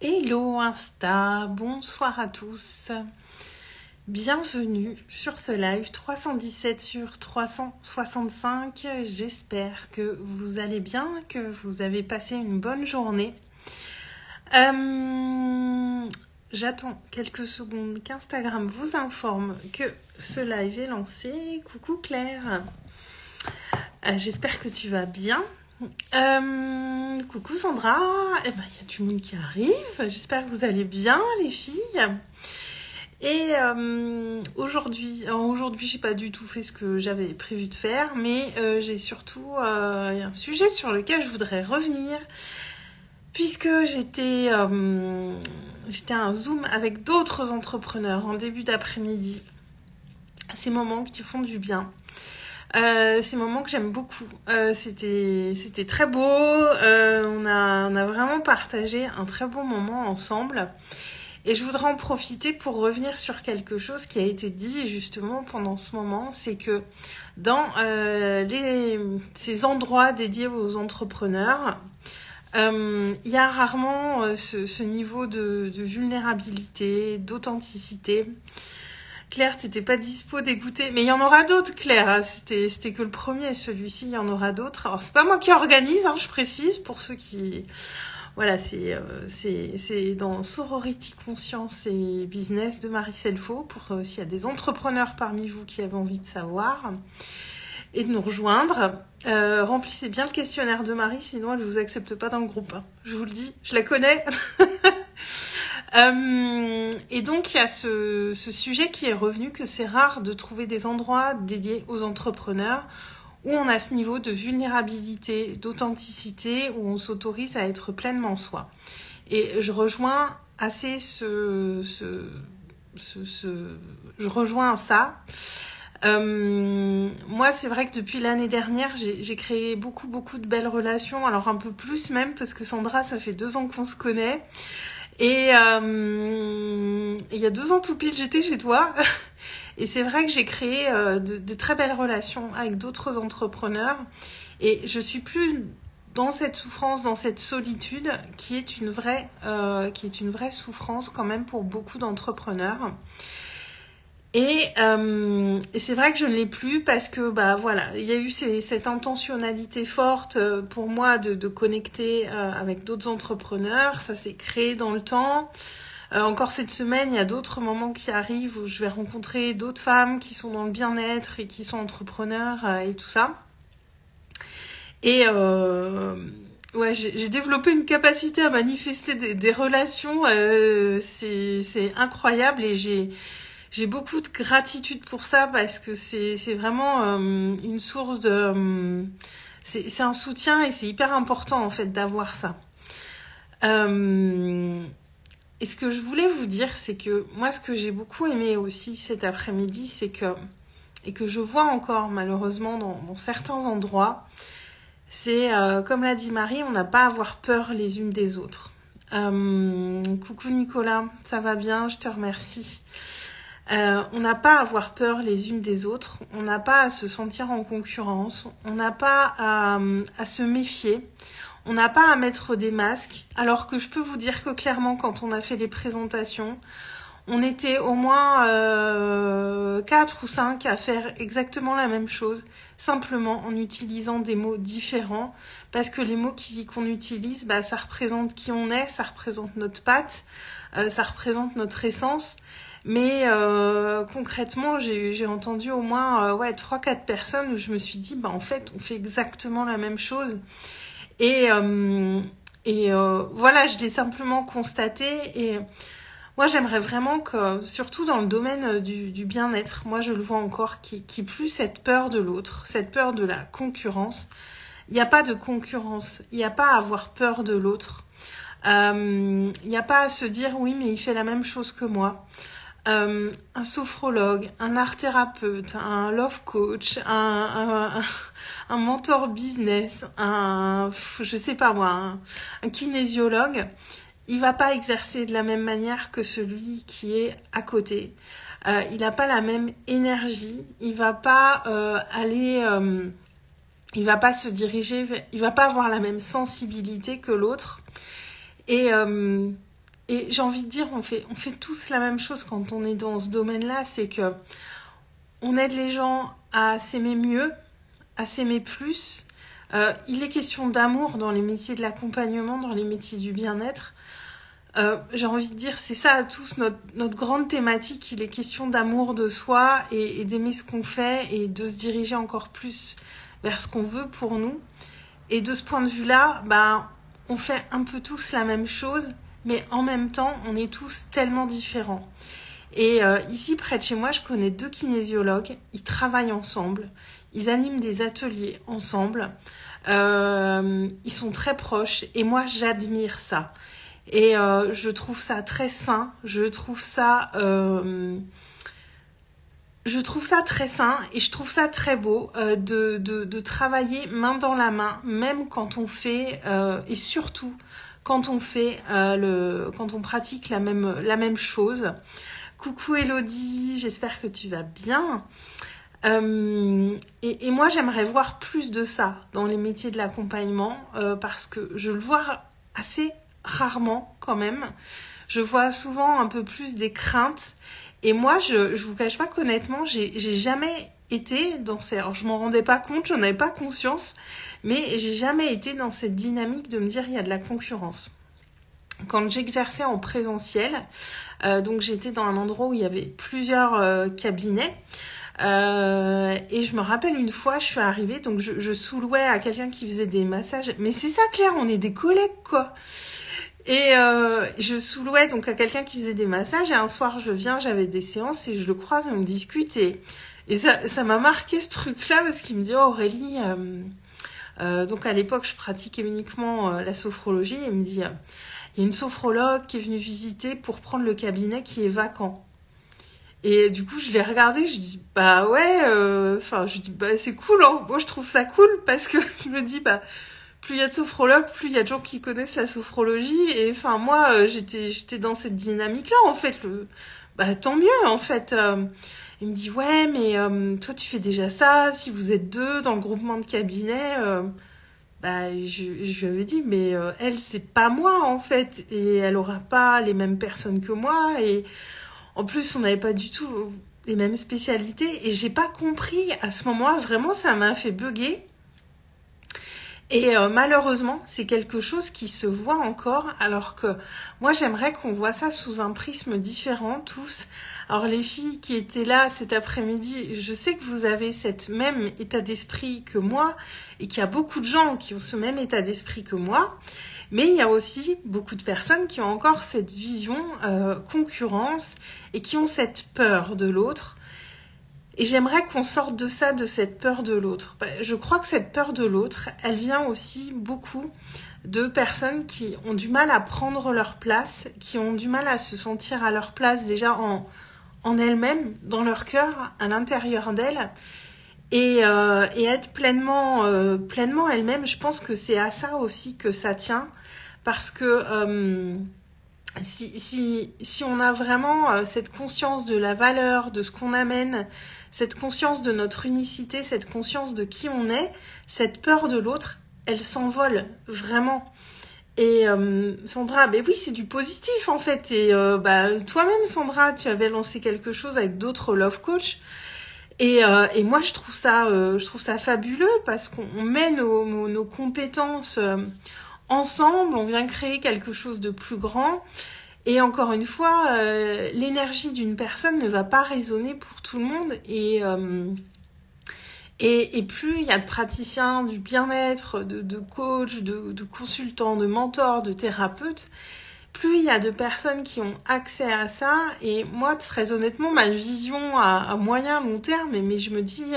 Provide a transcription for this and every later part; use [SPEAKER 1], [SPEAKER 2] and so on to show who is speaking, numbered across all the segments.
[SPEAKER 1] Hello Insta, bonsoir à tous. Bienvenue sur ce live 317 sur 365. J'espère que vous allez bien, que vous avez passé une bonne journée. J'attends quelques secondes qu'Instagram vous informe que ce live est lancé. Coucou Claire. J'espère que tu vas bien. Coucou Sandra, il y a du monde qui arrive, j'espère que vous allez bien les filles. Et aujourd'hui j'ai pas du tout fait ce que j'avais prévu de faire, mais j'ai surtout un sujet sur lequel je voudrais revenir, puisque j'étais à un Zoom avec d'autres entrepreneurs en début d'après-midi. Ces moments qui font du bien. Ces moments que j'aime beaucoup. C'était très beau. On a vraiment partagé un très beau moment ensemble. Et je voudrais en profiter pour revenir sur quelque chose qui a été dit justement pendant ce moment. C'est que dans ces endroits dédiés aux entrepreneurs, il y a rarement ce niveau de vulnérabilité, d'authenticité. Claire, t'étais pas dispo d'écouter, mais il y en aura d'autres, Claire. C'était que le premier, celui-ci, il y en aura d'autres. Alors c'est pas moi qui organise, je précise, pour ceux qui, voilà, c'est dans Sorority Conscience et Business de Marie Selfo, pour s'il y a des entrepreneurs parmi vous qui avez envie de savoir et de nous rejoindre. Remplissez bien le questionnaire de Marie, sinon elle vous accepte pas dans le groupe. Je vous le dis, je la connais. Et donc il y a ce sujet qui est revenu, que c'est rare de trouver des endroits dédiés aux entrepreneurs où on a ce niveau de vulnérabilité, d'authenticité, où on s'autorise à être pleinement soi. Et je rejoins assez je rejoins ça. Moi, c'est vrai que depuis l'année dernière, j'ai créé beaucoup de belles relations, alors un peu plus même, parce que Sandra, ça fait 2 ans qu'on se connaît. Et il y a 2 ans tout pile, j'étais chez toi. Et c'est vrai que j'ai créé de très belles relations avec d'autres entrepreneurs. Et je suis plus dans cette souffrance, dans cette solitude, qui est une vraie souffrance quand même pour beaucoup d'entrepreneurs. Et c'est vrai que je ne l'ai plus parce que voilà, il y a eu cette intentionnalité forte pour moi de connecter avec d'autres entrepreneurs. Ça s'est créé dans le temps. Encore cette semaine, il y a d'autres moments qui arrivent où je vais rencontrer d'autres femmes qui sont dans le bien-être et qui sont entrepreneurs et tout ça. Et ouais, j'ai développé une capacité à manifester des relations. C'est incroyable, et j'ai beaucoup de gratitude pour ça, parce que c'est vraiment une source de... c'est un soutien, et c'est hyper important en fait d'avoir ça. Et ce que je voulais vous dire, c'est que moi, ce que j'ai beaucoup aimé aussi cet après-midi, c'est que, et que je vois encore malheureusement dans certains endroits, c'est, comme l'a dit Marie, on n'a pas à avoir peur les unes des autres. Coucou Nicolas, ça va bien, je te remercie. On n'a pas à avoir peur les unes des autres, on n'a pas à se sentir en concurrence, on n'a pas à se méfier, on n'a pas à mettre des masques, alors que je peux vous dire que clairement, quand on a fait les présentations, on était au moins 4 ou 5 à faire exactement la même chose, simplement en utilisant des mots différents, parce que les mots qu'on utilise, ça représente qui on est, ça représente notre patte, ça représente notre essence. Mais concrètement, j'ai entendu au moins 3-4 personnes où je me suis dit, en fait, on fait exactement la même chose. Et voilà, je l'ai simplement constaté. Et moi, j'aimerais vraiment que, surtout dans le domaine du bien-être, moi, je le vois encore, qu'il n'y ait plus cette peur de l'autre, cette peur de la concurrence. Il n'y a pas de concurrence, il n'y a pas à avoir peur de l'autre. Il n'y a pas à se dire, oui, mais il fait la même chose que moi. Un sophrologue, un art thérapeute, un love coach, un mentor business, je sais pas moi, un kinésiologue, il va pas exercer de la même manière que celui qui est à côté. Il n'a pas la même énergie, il va pas il va pas se diriger, il va pas avoir la même sensibilité que l'autre. Et et j'ai envie de dire, on fait tous la même chose quand on est dans ce domaine-là, c'est que on aide les gens à s'aimer mieux, à s'aimer plus. Il est question d'amour dans les métiers de l'accompagnement, dans les métiers du bien-être. J'ai envie de dire, c'est ça à tous notre grande thématique. Il est question d'amour de soi et d'aimer ce qu'on fait et de se diriger encore plus vers ce qu'on veut pour nous. Et de ce point de vue-là, on fait un peu tous la même chose, mais en même temps, on est tous tellement différents. Et ici, près de chez moi, je connais 2 kinésiologues. Ils travaillent ensemble. Ils animent des ateliers ensemble. Ils sont très proches. Et moi, j'admire ça. Et je trouve ça très sain. Je trouve ça très sain et je trouve ça très beau de travailler main dans la main, même quand on fait, et surtout quand on fait quand on pratique la même chose. Coucou Elodie, j'espère que tu vas bien. Et moi, j'aimerais voir plus de ça dans les métiers de l'accompagnement parce que je le vois assez rarement quand même. Je vois souvent un peu plus des craintes. Et moi, je vous cache pas qu'honnêtement, j'ai jamais été dans ces... Alors, je m'en rendais pas compte, j'en avais pas conscience, mais j'ai jamais été dans cette dynamique de me dire il y a de la concurrence. Quand j'exerçais en présentiel, donc j'étais dans un endroit où il y avait plusieurs cabinets, et je me rappelle une fois, je suis arrivée, donc je sous-louais à quelqu'un qui faisait des massages. Mais c'est ça, Claire, on est des collègues, quoi. Et je sous-louais donc à quelqu'un qui faisait des massages, et un soir je viens, j'avais des séances, et je le croise, et on discute, et ça m'a marqué ce truc-là, parce qu'il me dit, oh, Aurélie, donc à l'époque je pratiquais uniquement la sophrologie, et il me dit, il y a une sophrologue qui est venue visiter pour prendre le cabinet qui est vacant. Et du coup, je l'ai regardé, je dis, c'est cool, hein. Moi, je trouve ça cool, parce que je me dis, plus il y a de sophrologues, plus il y a de gens qui connaissent la sophrologie. Et moi, j'étais dans cette dynamique-là, en fait. Tant mieux, en fait. Il me dit, ouais, mais toi, tu fais déjà ça. Si vous êtes 2 dans le groupement de cabinet, je lui avais dit, mais elle, c'est pas moi, en fait. Et elle aura pas les mêmes personnes que moi. Et en plus, on n'avait pas du tout les mêmes spécialités. Et j'ai pas compris à ce moment-là. Vraiment, ça m'a fait bugger. Et malheureusement, c'est quelque chose qui se voit encore, alors que moi, j'aimerais qu'on voit ça sous un prisme différent, tous. Alors, les filles qui étaient là cet après-midi, je sais que vous avez cette même état d'esprit que moi, et qu'il y a beaucoup de gens qui ont ce même état d'esprit que moi, mais il y a aussi beaucoup de personnes qui ont encore cette vision concurrence, et qui ont cette peur de l'autre. Et j'aimerais qu'on sorte de ça, de cette peur de l'autre. Je crois que cette peur de l'autre, elle vient aussi beaucoup de personnes qui ont du mal à prendre leur place, qui ont du mal à se sentir à leur place déjà en elles-mêmes, dans leur cœur, à l'intérieur d'elles, et être pleinement elles-mêmes. Je pense que c'est à ça aussi que ça tient, parce que si on a vraiment cette conscience de la valeur, de ce qu'on amène, cette conscience de notre unicité, cette conscience de qui on est, cette peur de l'autre, elle s'envole vraiment. Et Sandra, oui, c'est du positif en fait. Et toi-même, Sandra, tu avais lancé quelque chose avec d'autres love coach. Et moi, je trouve ça fabuleux, parce qu'on met nos compétences ensemble, on vient créer quelque chose de plus grand. Et encore une fois, l'énergie d'une personne ne va pas résonner pour tout le monde. Et plus il y a de praticiens du bien-être, de coachs, de consultants, de mentors, de thérapeutes, plus il y a de personnes qui ont accès à ça. Et moi, très honnêtement, ma vision à moyen, long terme, mais je me dis...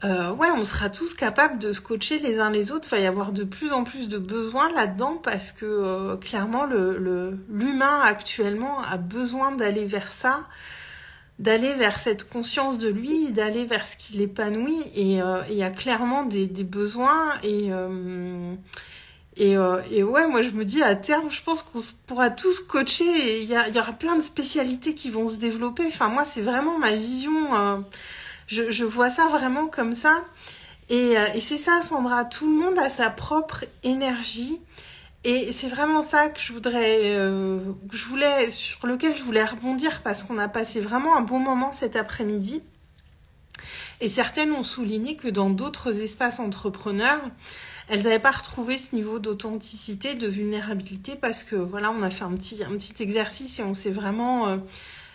[SPEAKER 1] on sera tous capables de se coacher les uns les autres. Il va y avoir de plus en plus de besoins là-dedans, parce que clairement, l'humain actuellement a besoin d'aller vers ça, d'aller vers cette conscience de lui, d'aller vers ce qui l'épanouit. Et il y a clairement des besoins. Et moi, je me dis, à terme, je pense qu'on pourra tous coacher. Et il y aura plein de spécialités qui vont se développer. Moi, c'est vraiment ma vision... Je vois ça vraiment comme ça. Et c'est ça, Sandra. Tout le monde a sa propre énergie. Et c'est vraiment ça que sur lequel je voulais rebondir parce qu'on a passé vraiment un bon moment cet après-midi. Et certaines ont souligné que dans d'autres espaces entrepreneurs, elles n'avaient pas retrouvé ce niveau d'authenticité, de vulnérabilité parce que voilà, on a fait un petit exercice et on s'est vraiment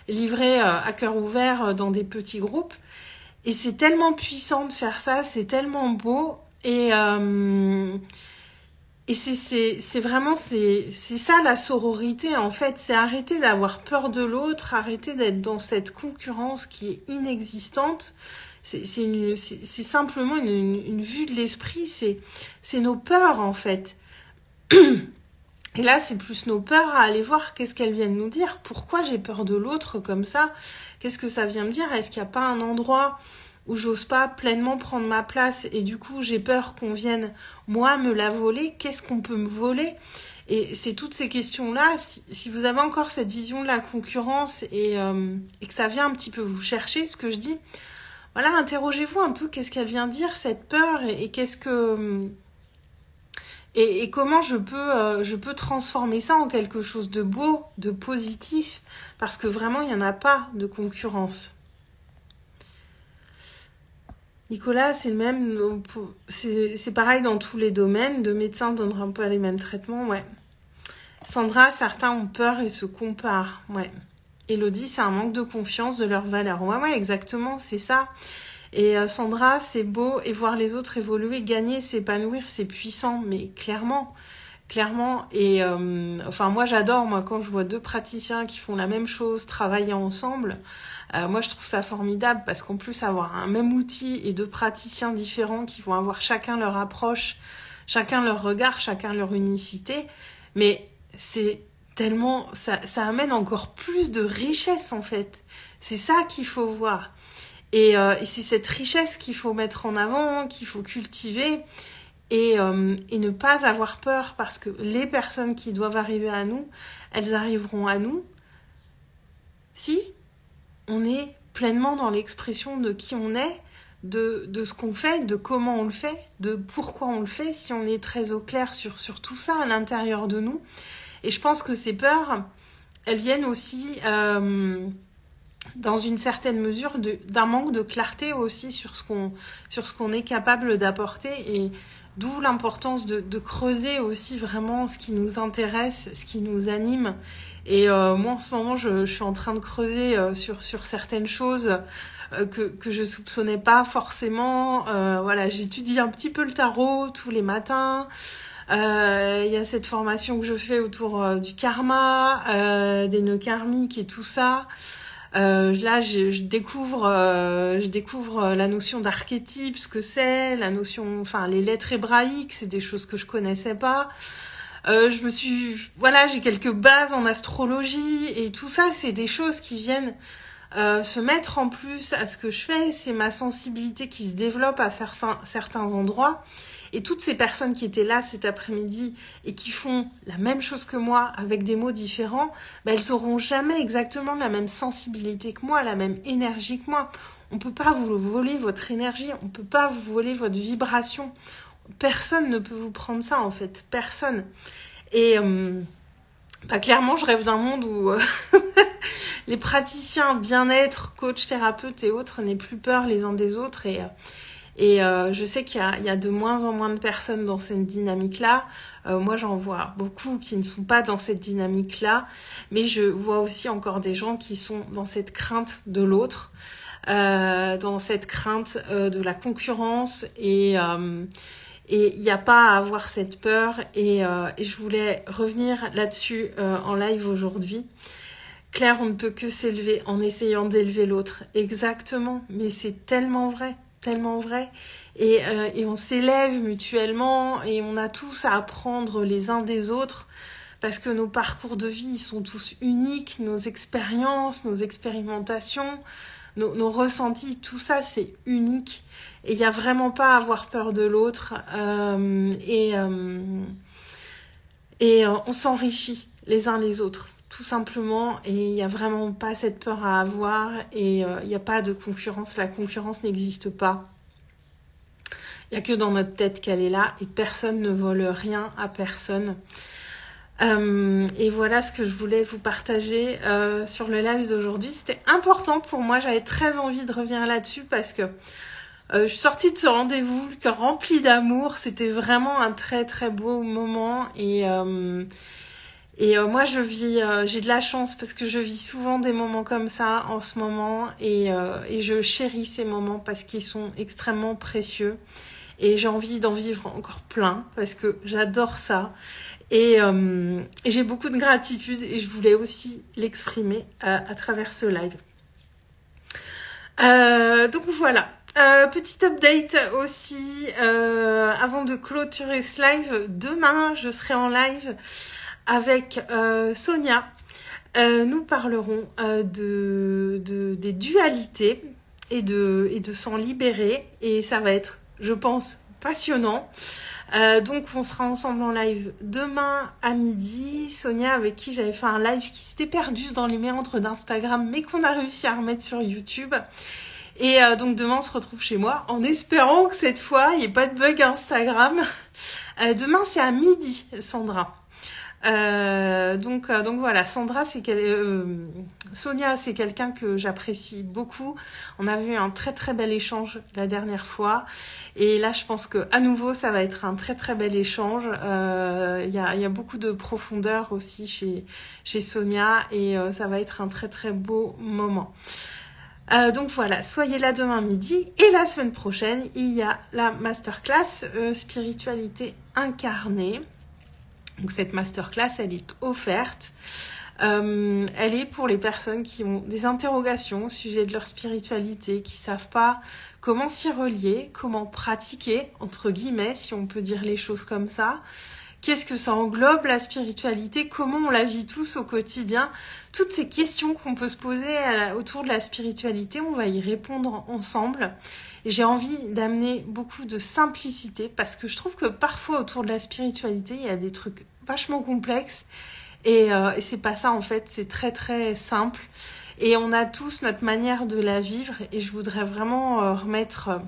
[SPEAKER 1] livré à cœur ouvert dans des petits groupes. Et c'est tellement puissant de faire ça, c'est tellement beau et c'est vraiment c'est ça la sororité en fait, c'est arrêter d'avoir peur de l'autre, arrêter d'être dans cette concurrence qui est inexistante. C'est simplement une vue de l'esprit, c'est nos peurs en fait. Et là, c'est plus nos peurs à aller voir qu'est-ce qu'elles viennent nous dire. Pourquoi j'ai peur de l'autre comme ça? Qu'est-ce que ça vient me dire? Est-ce qu'il n'y a pas un endroit où j'ose pas pleinement prendre ma place et du coup j'ai peur qu'on vienne, moi, me la voler? Qu'est-ce qu'on peut me voler? Et c'est toutes ces questions-là. Si vous avez encore cette vision de la concurrence et que ça vient un petit peu vous chercher, ce que je dis, voilà, interrogez-vous un peu qu'est-ce qu'elle vient dire, cette peur, et qu'est-ce que... Et comment je peux transformer ça en quelque chose de beau, de positif, parce que vraiment, il n'y en a pas de concurrence. Nicolas, c'est le même, c'est pareil dans tous les domaines, de médecins donneront pas les mêmes traitements, ouais. Sandra, certains ont peur et se comparent, ouais. Elodie, c'est un manque de confiance de leur valeur. Ouais, exactement, c'est ça. Et Sandra, c'est beau, et voir les autres évoluer, gagner, s'épanouir, c'est puissant, mais clairement. Et enfin, moi, j'adore, quand je vois deux praticiens qui font la même chose, travailler ensemble, moi, je trouve ça formidable, parce qu'en plus, avoir un même outil et deux praticiens différents qui vont avoir chacun leur approche, chacun leur regard, chacun leur unicité, mais c'est tellement, ça amène encore plus de richesse en fait. C'est ça qu'il faut voir. Et c'est cette richesse qu'il faut mettre en avant, qu'il faut cultiver et ne pas avoir peur parce que les personnes qui doivent arriver à nous, elles arriveront à nous si on est pleinement dans l'expression de qui on est, de ce qu'on fait, de comment on le fait, de pourquoi on le fait, si on est très au clair sur tout ça à l'intérieur de nous. Et je pense que ces peurs, elles viennent aussi dans une certaine mesure d'un manque de clarté aussi sur ce qu'on est capable d'apporter, et d'où l'importance de creuser aussi vraiment ce qui nous intéresse, ce qui nous anime. Et moi en ce moment je suis en train de creuser sur certaines choses que je soupçonnais pas forcément. Voilà, j'étudie un petit peu le tarot tous les matins. Il y a cette formation que je fais autour du karma, des nœuds karmiques et tout ça. Là, je découvre la notion d'archétype, ce que c'est, la notion, enfin les lettres hébraïques, c'est des choses que je connaissais pas. J'ai quelques bases en astrologie et tout ça, c'est des choses qui viennent se mettre en plus à ce que je fais. C'est ma sensibilité qui se développe à certains endroits. Et toutes ces personnes qui étaient là cet après-midi et qui font la même chose que moi avec des mots différents, elles auront jamais exactement la même sensibilité que moi, la même énergie que moi. On peut pas vous voler votre énergie, on peut pas vous voler votre vibration. Personne ne peut vous prendre ça en fait, personne. Et clairement, je rêve d'un monde où les praticiens bien-être, coachs, thérapeutes et autres n'aient plus peur les uns des autres. Et je sais qu'il y a de moins en moins de personnes dans cette dynamique-là. Moi, j'en vois beaucoup qui ne sont pas dans cette dynamique-là. Mais je vois aussi encore des gens qui sont dans cette crainte de l'autre, dans cette crainte de la concurrence. Et il n'y a pas à avoir cette peur. Et je voulais revenir là-dessus en live aujourd'hui. Claire, on ne peut que s'élever en essayant d'élever l'autre. Exactement, mais c'est tellement vrai. Tellement vrai, et on s'élève mutuellement et on a tous à apprendre les uns des autres parce que nos parcours de vie ils sont tous uniques, nos expériences, nos expérimentations, nos ressentis, tout ça c'est unique et il n'y a vraiment pas à avoir peur de l'autre et on s'enrichit les uns les autres tout simplement, et il n'y a vraiment pas cette peur à avoir, et il n'y a pas de concurrence, la concurrence n'existe pas. Il n'y a que dans notre tête qu'elle est là et personne ne vole rien à personne. Et voilà ce que je voulais vous partager sur le live d'aujourd'hui. C'était important pour moi, j'avais très envie de revenir là-dessus parce que je suis sortie de ce rendez-vous, le cœur rempli d'amour. C'était vraiment un très très beau moment et moi je vis, j'ai de la chance parce que je vis souvent des moments comme ça en ce moment et je chéris ces moments parce qu'ils sont extrêmement précieux et j'ai envie d'en vivre encore plein parce que j'adore ça. Et j'ai beaucoup de gratitude et je voulais aussi l'exprimer à travers ce live. Donc voilà, petit update aussi, avant de clôturer ce live, demain je serai en live avec Sonia. Nous parlerons des dualités et de s'en libérer et ça va être, je pense, passionnant. Donc on sera ensemble en live demain à midi. Sonia avec qui j'avais fait un live qui s'était perdu dans les méandres d'Instagram mais qu'on a réussi à remettre sur YouTube. Et donc demain on se retrouve chez moi en espérant que cette fois il n'y ait pas de bug Instagram. Demain c'est à midi, Sandra. Donc voilà, Sandra Sonia c'est quelqu'un que j'apprécie beaucoup. On a eu un très très bel échange la dernière fois et là je pense que à nouveau ça va être un très très bel échange. Il y a beaucoup de profondeur aussi chez Sonia et ça va être un très très beau moment. Donc voilà, soyez là demain midi et la semaine prochaine il y a la masterclass spiritualité incarnée. Donc cette masterclass, elle est offerte. Elle est pour les personnes qui ont des interrogations au sujet de leur spiritualité, qui savent pas comment s'y relier, comment pratiquer, entre guillemets, si on peut dire les choses comme ça. Qu'est-ce que ça englobe la spiritualité? Comment on la vit tous au quotidien? Toutes ces questions qu'on peut se poser autour de la spiritualité, on va y répondre ensemble. Et j'ai envie d'amener beaucoup de simplicité parce que je trouve que parfois autour de la spiritualité, il y a des trucs vachement complexes et c'est pas ça en fait, c'est très très simple. Et on a tous notre manière de la vivre et je voudrais vraiment remettre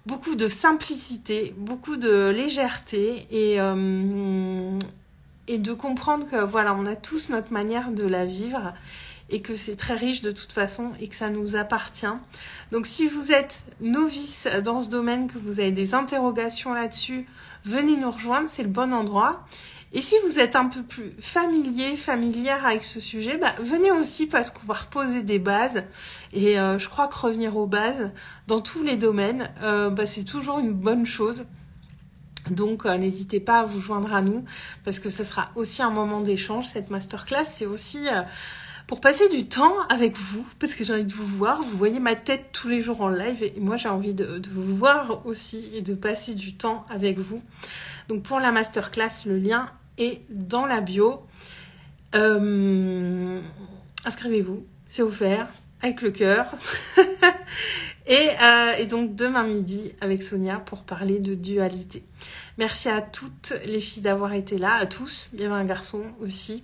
[SPEAKER 1] beaucoup de simplicité, beaucoup de légèreté et de comprendre que voilà, on a tous notre manière de la vivre et que c'est très riche de toute façon et que ça nous appartient. Donc si vous êtes novice dans ce domaine, que vous avez des interrogations là-dessus, venez nous rejoindre, c'est le bon endroit. Et si vous êtes un peu plus familière avec ce sujet, venez aussi parce qu'on va reposer des bases. Et je crois que revenir aux bases dans tous les domaines, c'est toujours une bonne chose. Donc n'hésitez pas à vous joindre à nous parce que ça sera aussi un moment d'échange. Cette masterclass, c'est aussi pour passer du temps avec vous parce que j'ai envie de vous voir. Vous voyez ma tête tous les jours en live et moi j'ai envie de vous voir aussi et de passer du temps avec vous. Donc pour la masterclass, le lien est dans la bio. Inscrivez-vous, c'est offert avec le cœur. Et donc demain midi avec Sonia pour parler de dualité. Merci à toutes les filles d'avoir été là, à tous, bien un garçon aussi.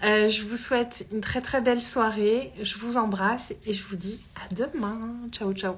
[SPEAKER 1] Je vous souhaite une très très belle soirée, je vous embrasse et je vous dis à demain. Ciao ciao.